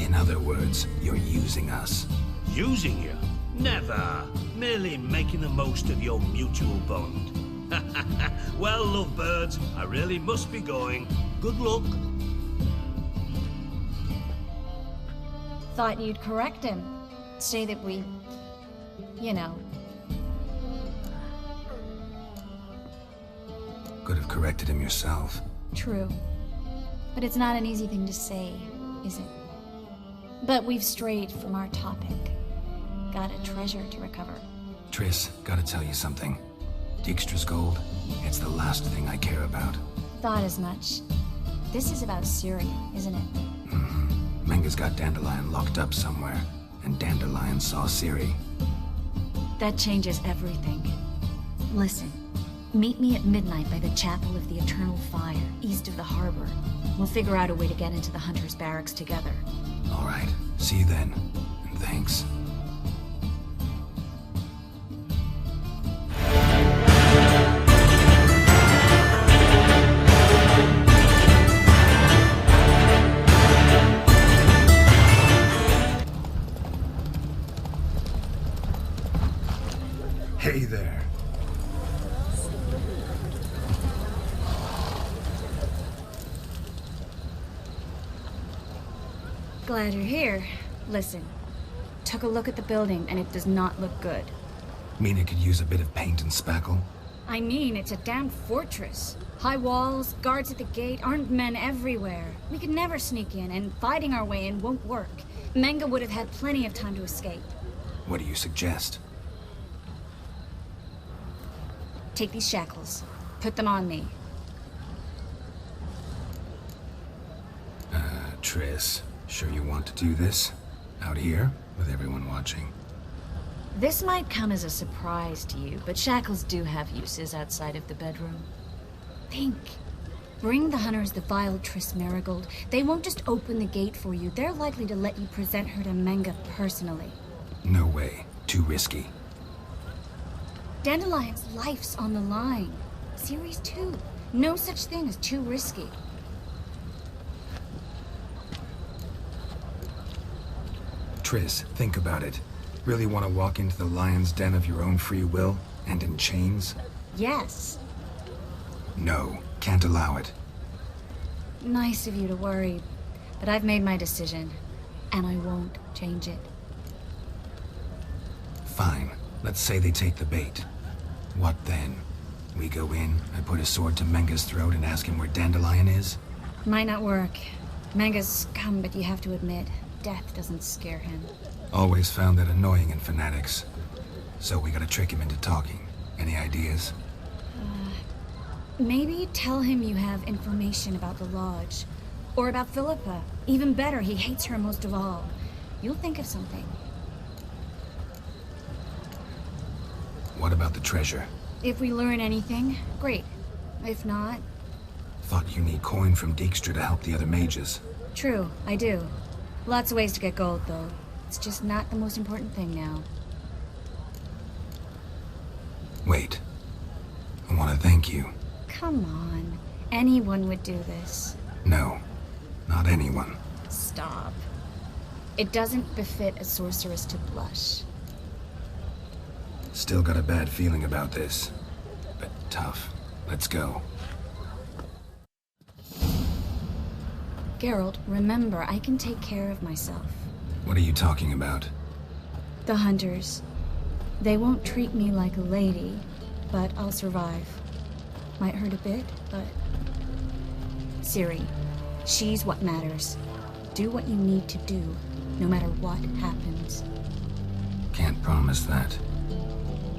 In other words, you're using us. Using you? Never. Merely making the most of your mutual bond. Well, lovebirds, I really must be going. Good luck. Thought you'd correct him. Say that we... you know. Could have corrected him yourself. True. But it's not an easy thing to say, is it? But we've strayed from our topic. Got a treasure to recover. Triss, gotta tell you something. Dijkstra's gold, it's the last thing I care about. Thought as much. This is about Syria, isn't it? Mm-hmm. Menga's got Dandelion locked up somewhere, and Dandelion saw Ciri. That changes everything. Listen, meet me at midnight by the Chapel of the Eternal Fire, east of the harbor. We'll figure out a way to get into the Hunter's barracks together. All right, see you then, and thanks. Hey there. Glad you're here. Listen, took a look at the building and it does not look good. Mean it could use a bit of paint and spackle? I mean, it's a damn fortress. High walls, guards at the gate, armed men everywhere. We could never sneak in, and fighting our way in won't work. Menga would have had plenty of time to escape. What do you suggest? Take these shackles. Put them on me. Triss, sure you want to do this? Out here, with everyone watching? This might come as a surprise to you, but shackles do have uses outside of the bedroom. Think. Bring the hunters the vile Triss Marigold. They won't just open the gate for you. They're likely to let you present her to Menga personally. No way. Too risky. Dandelion's life's on the line. Series 2. No such thing as too risky. Triss, think about it. Really want to walk into the lion's den of your own free will, and in chains? Yes. No, can't allow it. Nice of you to worry, but I've made my decision, and I won't change it. Fine. Let's say they take the bait. What then? We go in, I put a sword to Menga's throat and ask him where Dandelion is? Might not work. Menga's scum, but you have to admit, death doesn't scare him. Always found that annoying in fanatics. So we gotta trick him into talking. Any ideas? Maybe tell him you have information about the Lodge. Or about Philippa. Even better, he hates her most of all. You'll think of something. What about the treasure? If we learn anything, great. If not... Thought you need coin from Dijkstra to help the other mages. True, I do. Lots of ways to get gold, though. It's just not the most important thing now. Wait. I want to thank you. Come on. Anyone would do this. No. Not anyone. Stop. It doesn't befit a sorceress to blush. Still got a bad feeling about this. But tough. Let's go. Geralt, remember, I can take care of myself. What are you talking about? The hunters. They won't treat me like a lady, but I'll survive. Might hurt a bit, but... Ciri, she's what matters. Do what you need to do, no matter what happens. Can't promise that.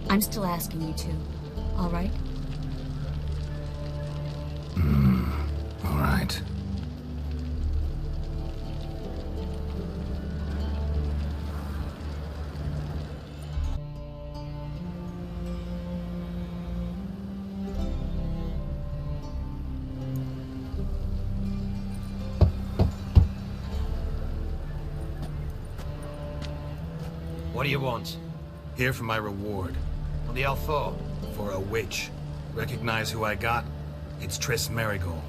I'm still asking you to, all right? All right. What do you want? Here for my reward. What the hell for? For a witch. Recognize who I got? It's Triss Marigold.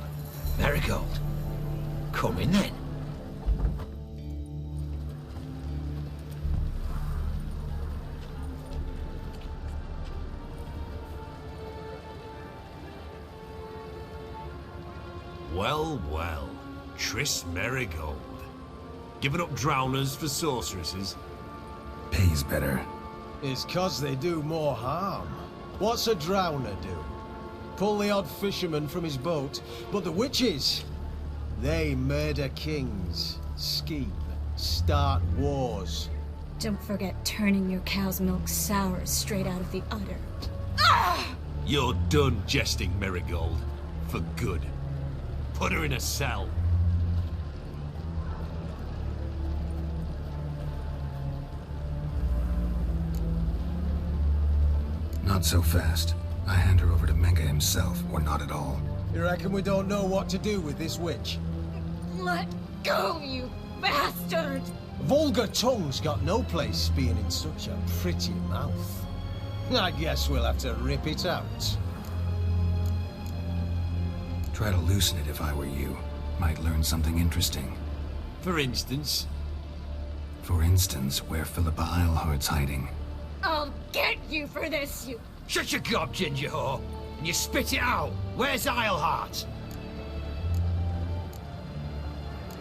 Marigold. Come in then. Well, well. Triss Merigold. Giving up drowners for sorceresses? Pays better. It's 'cause they do more harm. What's a drowner do? Pull the odd fisherman from his boat, but the witches, they murder kings, scheme, start wars. Don't forget turning your cow's milk sour straight out of the udder. You're done jesting, Merigold. For good. Put her in a cell. Not so fast. I hand her over to Menge himself, or not at all. You reckon we don't know what to do with this witch? Let go, you bastard! Vulgar tongue's got no place being in such a pretty mouth. I guess we'll have to rip it out. Try to loosen it if I were you. Might learn something interesting. For instance? For instance, where Philippa Eilhart's hiding. I'll get you for this, you... Shut your gob, ginger whore, and you spit it out. Where's Eilhart?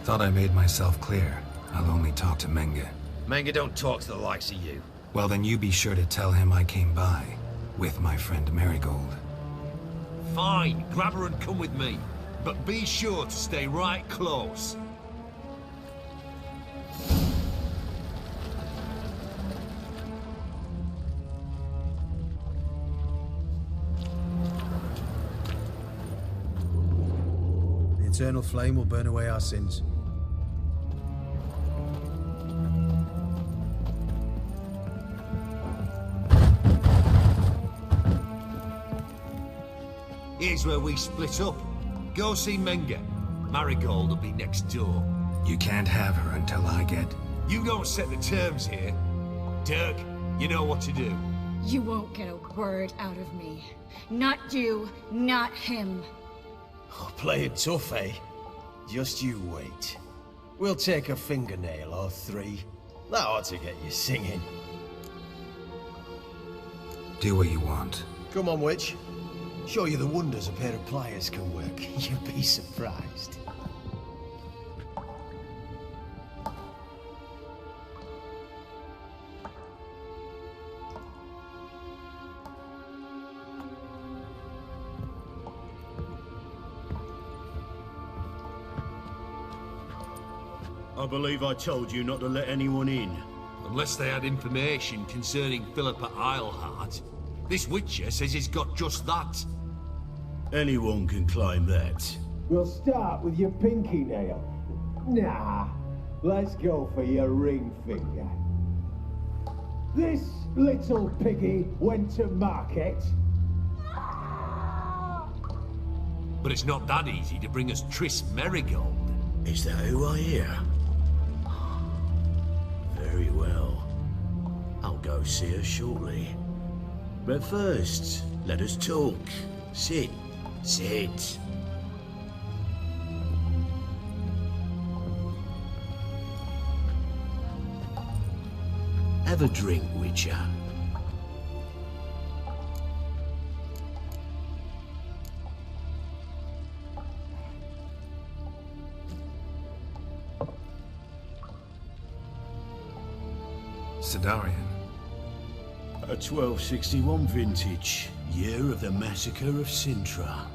Thought I made myself clear. I'll only talk to Menge. Menge don't talk to the likes of you. Well, then you be sure to tell him I came by. With my friend Merigold. Fine, grab her and come with me. But be sure to stay right close. The eternal flame will burn away our sins. Here's where we split up. Go see Menge. Marigold will be next door. You can't have her until I get... You don't set the terms here. Dirk, you know what to do. You won't get a word out of me. Not you, not him. Oh, play it tough, eh? Just you wait. We'll take a fingernail or three. That ought to get you singing. Do what you want. Come on, witch. Show you the wonders a pair of pliers can work. You'd be surprised. I believe I told you not to let anyone in. Unless they had information concerning Philippa Eilhart. This Witcher says he's got just that. Anyone can claim that. We'll start with your pinky nail. Nah, let's go for your ring finger. This little piggy went to market. But it's not that easy to bring us Triss Merigold. Is that who I hear? Very well. I'll go see her shortly. But first, let us talk. Sit. Sit. Have a drink, Witcher. Sidarian. A 1261 vintage, year of the massacre of Sintra.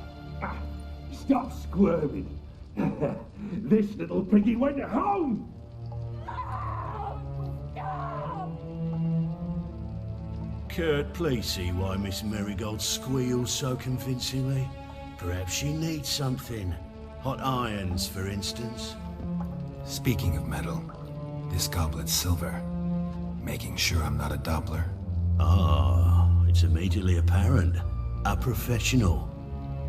Stop squirming. This little piggy went home. Kurt, please see why Miss Merigold squeals so convincingly. Perhaps she needs something. Hot irons, for instance. Speaking of metal, this goblet's silver. Making sure I'm not a Doppler. Ah, it's immediately apparent. A professional.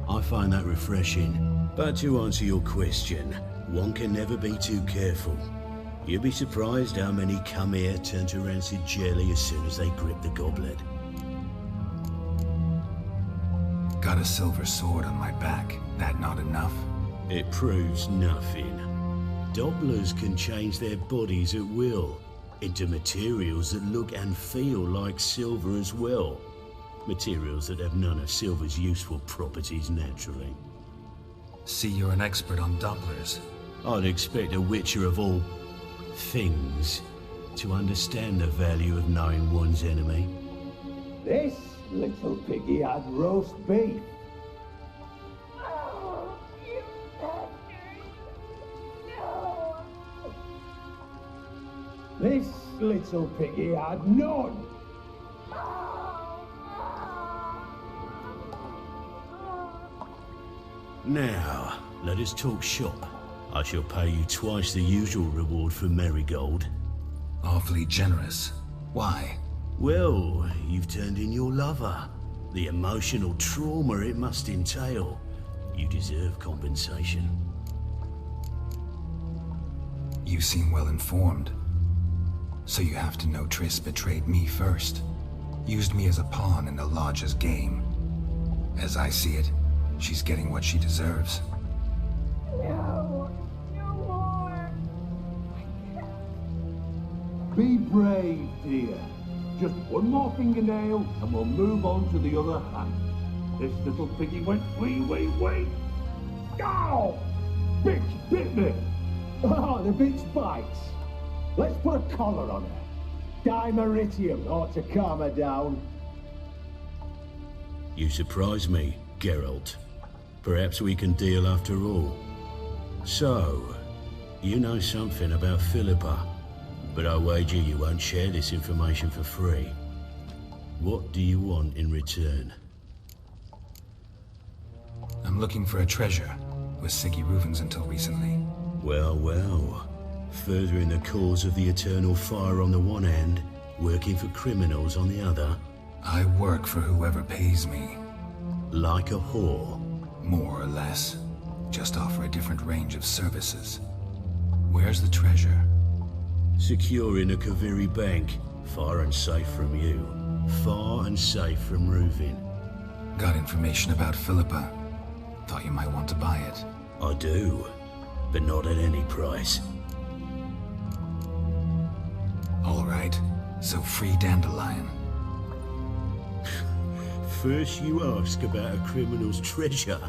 I find that refreshing. But to answer your question, one can never be too careful. You'll be surprised how many come here turn to rancid jelly as soon as they grip the goblet. Got a silver sword on my back. That not enough? It proves nothing. Dobblers can change their bodies at will into materials that look and feel like silver as well. Materials that have none of silver's useful properties naturally. See, you're an expert on Dopplers. I'd expect a witcher of all things to understand the value of knowing one's enemy. This little piggy had roast beef. This little piggy had none. Now, let us talk shop. I shall pay you twice the usual reward for Marigold. Awfully generous. Why? Well, you've turned in your lover. The emotional trauma it must entail. You deserve compensation. You seem well informed. So you have to know Triss betrayed me first. Used me as a pawn in the Lodge's game. As I see it, she's getting what she deserves. No, no more. Be brave, dear. Just one more fingernail and we'll move on to the other hand. This little piggy went wee. Ow! Bitch bit me! Oh, the bitch bites. Let's put a collar on her. Dimeritium ought to calm her down. You surprise me, Geralt. Perhaps we can deal after all. So, you know something about Philippa, but I wager you won't share this information for free. What do you want in return? I'm looking for a treasure. Was Siggy Reuven's until recently. Well. Furthering the cause of the eternal fire on the one hand, working for criminals on the other. I work for whoever pays me. Like a whore. More or less. Just offer a different range of services. Where's the treasure? Secure in a Kaviri bank. Far and safe from you. Far and safe from Reuven. Got information about Philippa. Thought you might want to buy it. I do, but not at any price. All right, so free Dandelion. First you ask about a criminal's treasure.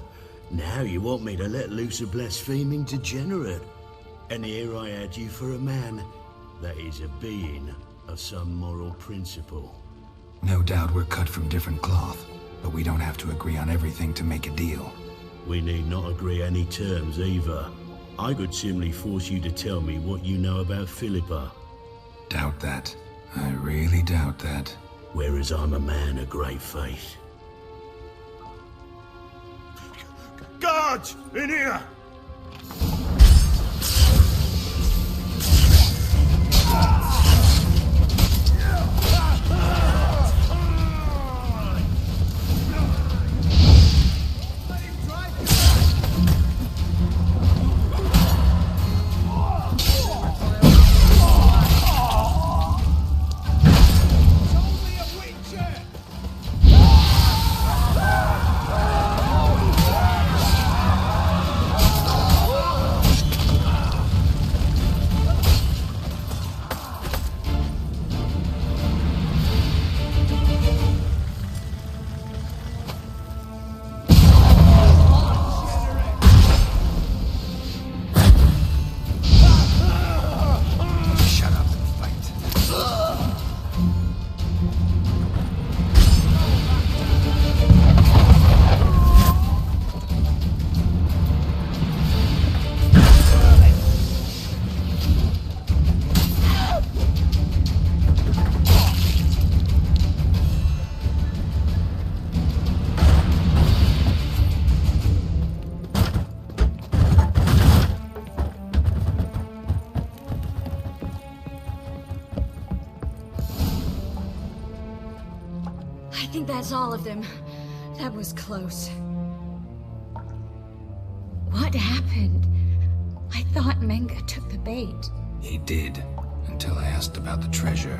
Now you want me to let loose a blaspheming degenerate. And here I had you for a man. That is a being of some moral principle. No doubt we're cut from different cloth, but we don't have to agree on everything to make a deal. We need not agree any terms either. I could simply force you to tell me what you know about Philippa. Doubt that. I really doubt that. Whereas I'm a man of great faith. Guards! In here! I think that's all of them. That was close. What happened? I thought Menga took the bait. He did, until I asked about the treasure.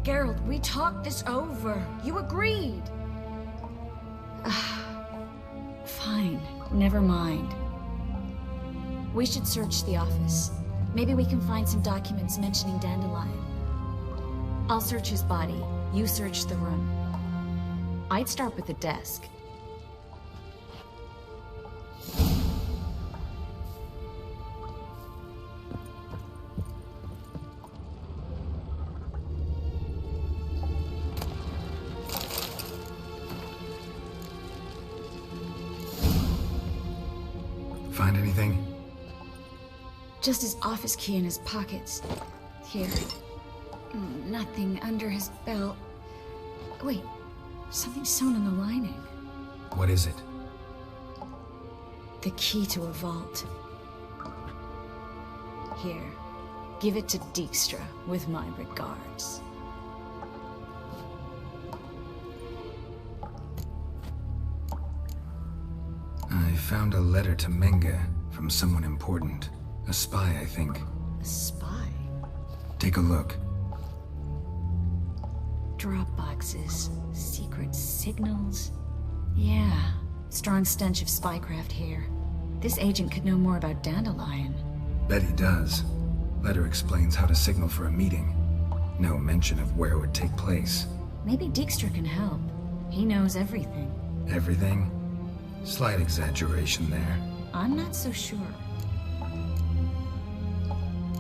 Geralt, we talked this over. You agreed. Fine, never mind. We should search the office. Maybe we can find some documents mentioning Dandelion. I'll search his body. You search the room. I'd start with the desk. find anything? Just his office key in his pockets. Here. Nothing under his belt. Wait, something sewn in the lining. What is it? The key to a vault. Here, give it to Dijkstra with my regards. I found a letter to Menge from someone important. A spy, I think. A spy? Take a look. Drop boxes, secret signals. Yeah, strong stench of spycraft here. This agent could know more about Dandelion. Bet he does. Letter explains how to signal for a meeting. No mention of where it would take place. Maybe Dijkstra can help. He knows everything. Everything? Slight exaggeration there. I'm not so sure.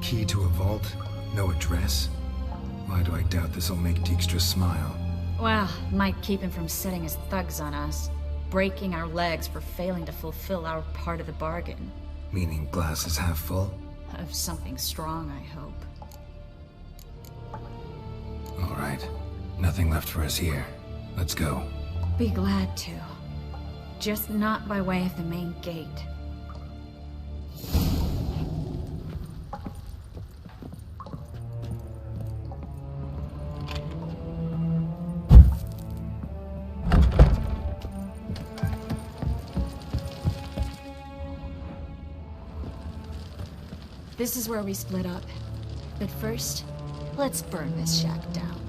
Key to a vault? No address? Why do I doubt this'll make Dijkstra smile? Well, might keep him from setting his thugs on us. Breaking our legs for failing to fulfill our part of the bargain. Meaning glass is half full? Of something strong, I hope. All right. Nothing left for us here. Let's go. Be glad to. Just not by way of the main gate. This is where we split up. But first, let's burn this shack down.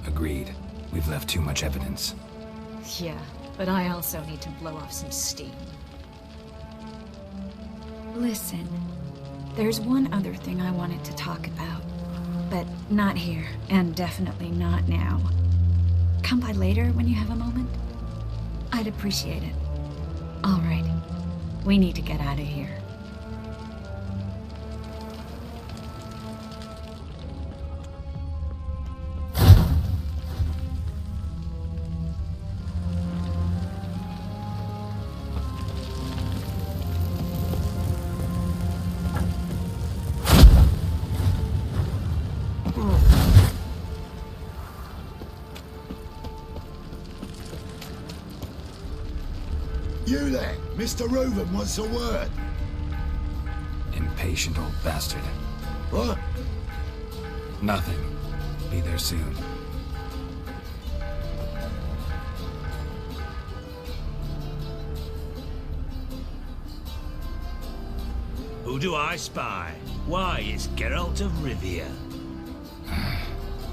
Agreed. We've left too much evidence. Yeah, but I also need to blow off some steam. Listen, there's one other thing I wanted to talk about. But not here, and definitely not now. Come by later when you have a moment? I'd appreciate it. All right, we need to get out of here. You there? Mr. Reuven wants a word. Impatient old bastard. What? Nothing. Be there soon. Who do I spy? Why, it's Geralt of Rivia.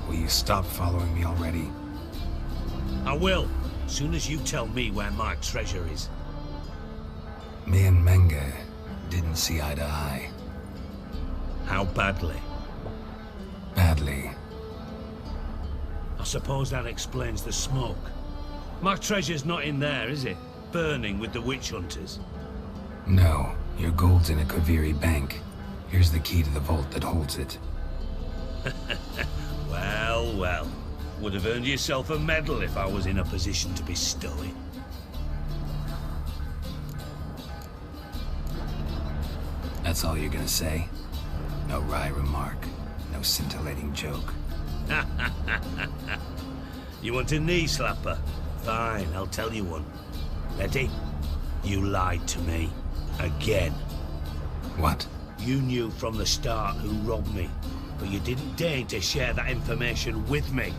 Will you stop following me already? I will, soon as you tell me where my treasure is. Me and Menge didn't see eye to eye. How badly? Badly. I suppose that explains the smoke. My treasure's not in there, is it? Burning with the witch hunters. No, your gold's in a Kaviri bank. Here's the key to the vault that holds it. Well, well. Would have earned yourself a medal if I was in a position to bestow it. That's all you're gonna say? No wry remark, no scintillating joke. You want a knee slapper? Fine, I'll tell you one. Ready? You lied to me. Again. What? You knew from the start who robbed me, but you didn't deign to share that information with me.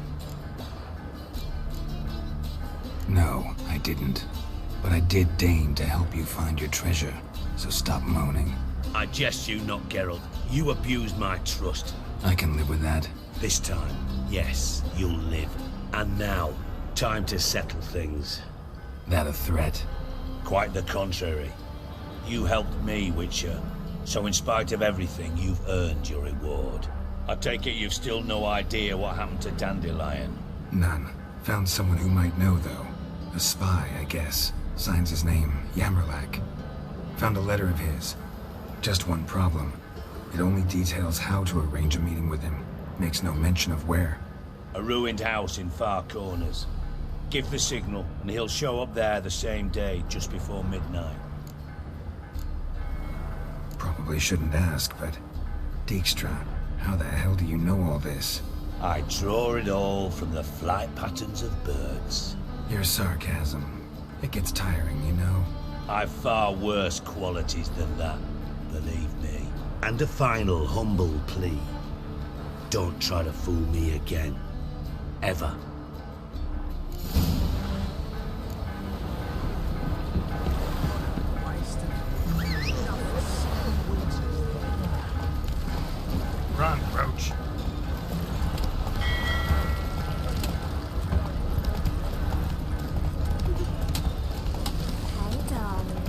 No, I didn't. But I did deign to help you find your treasure, so stop moaning. I jest you not, Geralt. You abused my trust. I can live with that. This time, yes, you'll live. And now, time to settle things. That a threat? Quite the contrary. You helped me, Witcher. So in spite of everything, you've earned your reward. I take it you've still no idea what happened to Dandelion? None. Found someone who might know, though. A spy, I guess. Signs his name, Yamerlak. Found a letter of his. Just one problem. It only details how to arrange a meeting with him. Makes no mention of where. A ruined house in Far Corners. Give the signal, and he'll show up there the same day, just before midnight. probably shouldn't ask, but... Dijkstra, how the hell do you know all this? I draw it all from the flight patterns of birds. Your sarcasm. It gets tiring, you know? I've far worse qualities than that, believe me. And a final humble plea. Don't try to fool me again. Ever. Run, Roche. Hey, darling.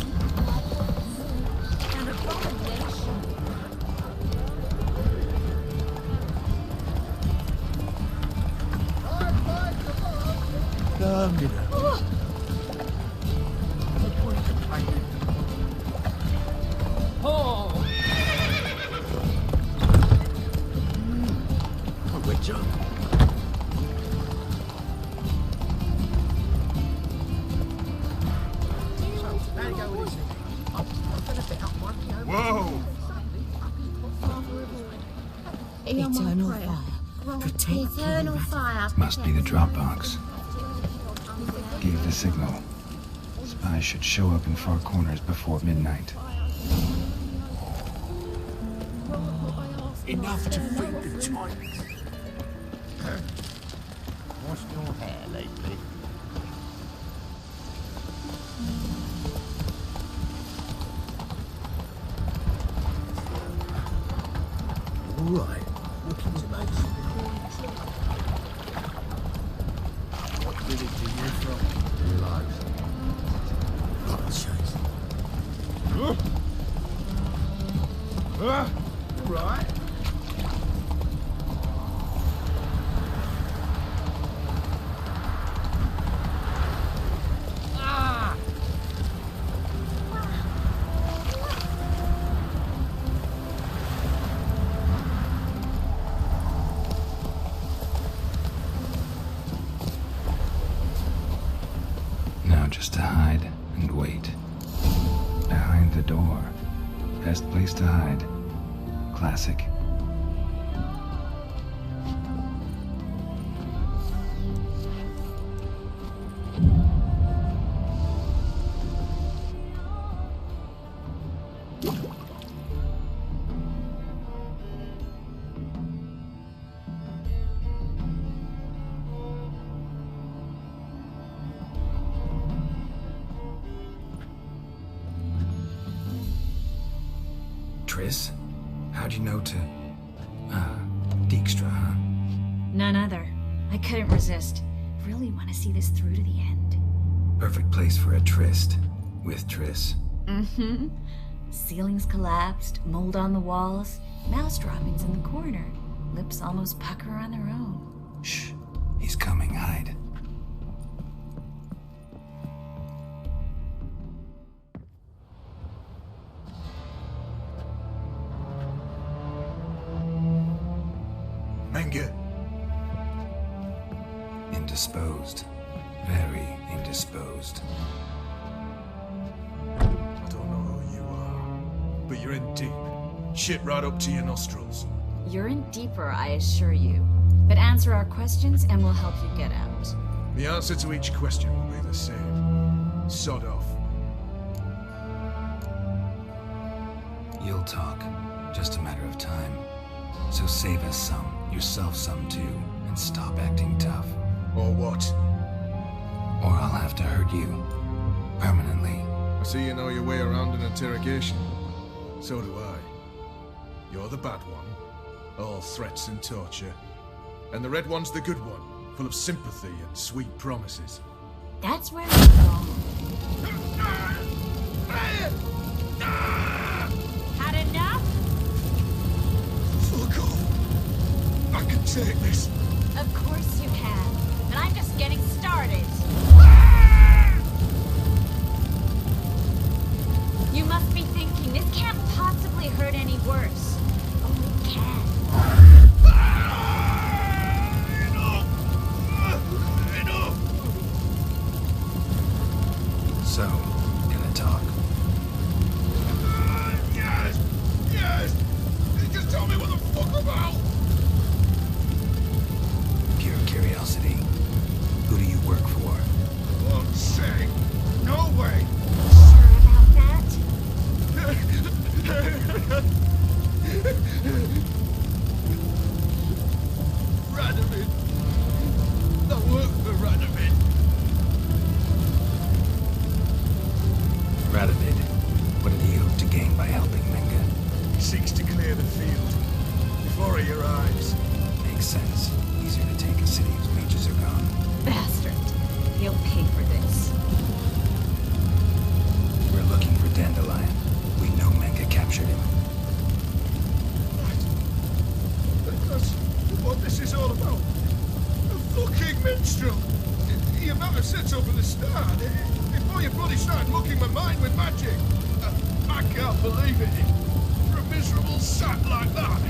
An abomination. Whoa! Eternal fire. Protect eternal fire. Must be the Dropbox. Gave the signal. Spies should show up in far corners before midnight. Enough to feed the Titans. Washed your hair lately? All right. Looking to make some coins. What village are you from? Relax. Got a chase. All right. Now just to hide and wait. Behind the door. Best place to hide. Classic. Triss? How'd you know to... Dijkstra, huh? None other. I couldn't resist. Really want to see this through to the end. Perfect place for a tryst. With Triss. Mm-hmm. Ceilings collapsed, mold on the walls, mouse droppings in the corner. Lips almost pucker on their own. Shh. He's coming. Hide. Menge. Indisposed. Very indisposed. I don't know who you are, but you're in deep. Shit right up to your nostrils. You're in deeper, I assure you. But answer our questions and we'll help you get out. The answer to each question will be the same. Sod off. You'll talk. Just a matter of time. So save us some, yourself some too, and stop acting tough. Or what? Or I'll have to hurt you. Permanently. I see you know your way around an interrogation. So do I. You're the bad one. All threats and torture. And the red one's the good one, full of sympathy and sweet promises. That's where we're wrong. Had enough? Fuck off. I can take this. Of course you can. But I'm just getting started. You must be thinking, this can't possibly hurt any worse. Oh, it can. So, gonna talk. Yes! about? Pure curiosity. Who do you work for? Won't say. No way. Sure about that? Radovid. I work for Radovid. Radovid. What did he hope to gain by helping Menge? He seeks to clear the field before he arrives. Makes sense. Easier to take a city whose mages are gone. Bastard. He'll pay for this. We're looking for Dandelion. We know Menge captured him. That's what this is all about. A fucking minstrel! You might have said so from the start. Before you bloody started mucking my mind with magic. I can't believe it. For a miserable sap like that.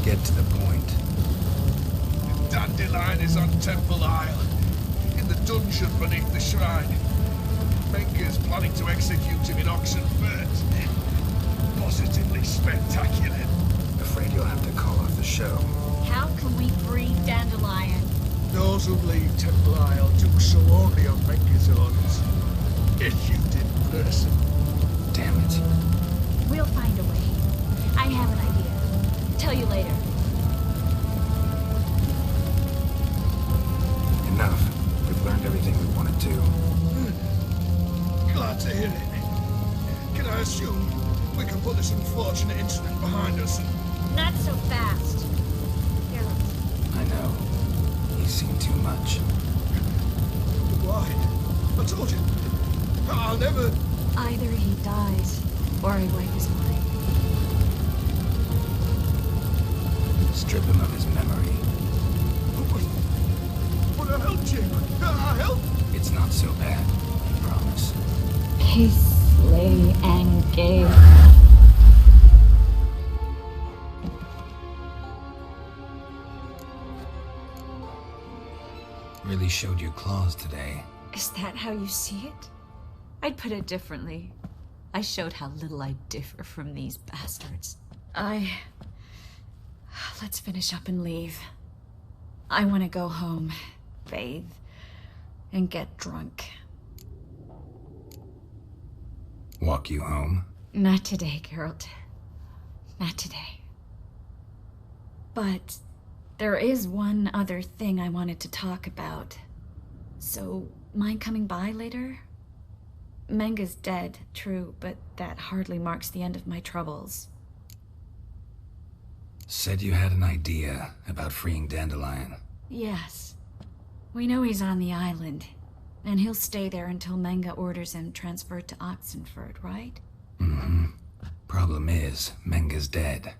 Get to the point. Dandelion is on Temple Isle. In the dungeon beneath the shrine. Menge's planning to execute him in Oxenfurt. Positively spectacular. Afraid you'll have to call off the show. How can we free Dandelion? Those who leave Temple Isle do so only on Menge's orders. Issued in person. Damn it. We'll find a way. I have an idea. Tell you later. Enough. We've learned everything we wanted to. Glad to hear it. Can I assume we can put this unfortunate incident behind us? Not so fast. Geralt. I know. He's seen too much. Why? I told you. I'll never... Either he dies, or I wipe his mind. Strip him of his memory. But I helped you. I helped. It's not so bad. I promise. Kiss, slay, and gay. Really showed your claws today. Is that how you see it? I'd put it differently. I showed how little I differ from these bastards. Let's finish up and leave. I want to go home, bathe, and get drunk. Walk you home? Not today, Geralt. Not today. But there is one other thing I wanted to talk about. So, mind coming by later? Menge's dead, true, but that hardly marks the end of my troubles. Said you had an idea about freeing Dandelion. Yes. We know he's on the island, and he'll stay there until Menge orders him transferred to Oxenfurt, right? Mm-hmm. Problem is, Menge's dead.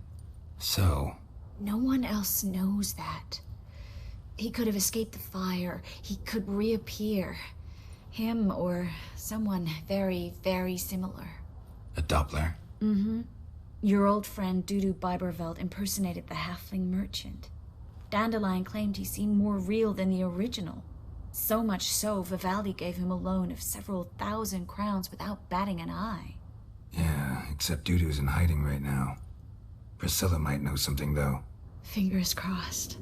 So... No one else knows that. He could have escaped the fire. He could reappear. Him or someone very, very similar. A Doppler? Mm-hmm. Your old friend Dudu Biberveld impersonated the halfling merchant. Dandelion claimed he seemed more real than the original. So much so, Vivaldi gave him a loan of several 1,000 crowns without batting an eye. Yeah, except Dudu's in hiding right now. Priscilla might know something, though. Fingers crossed.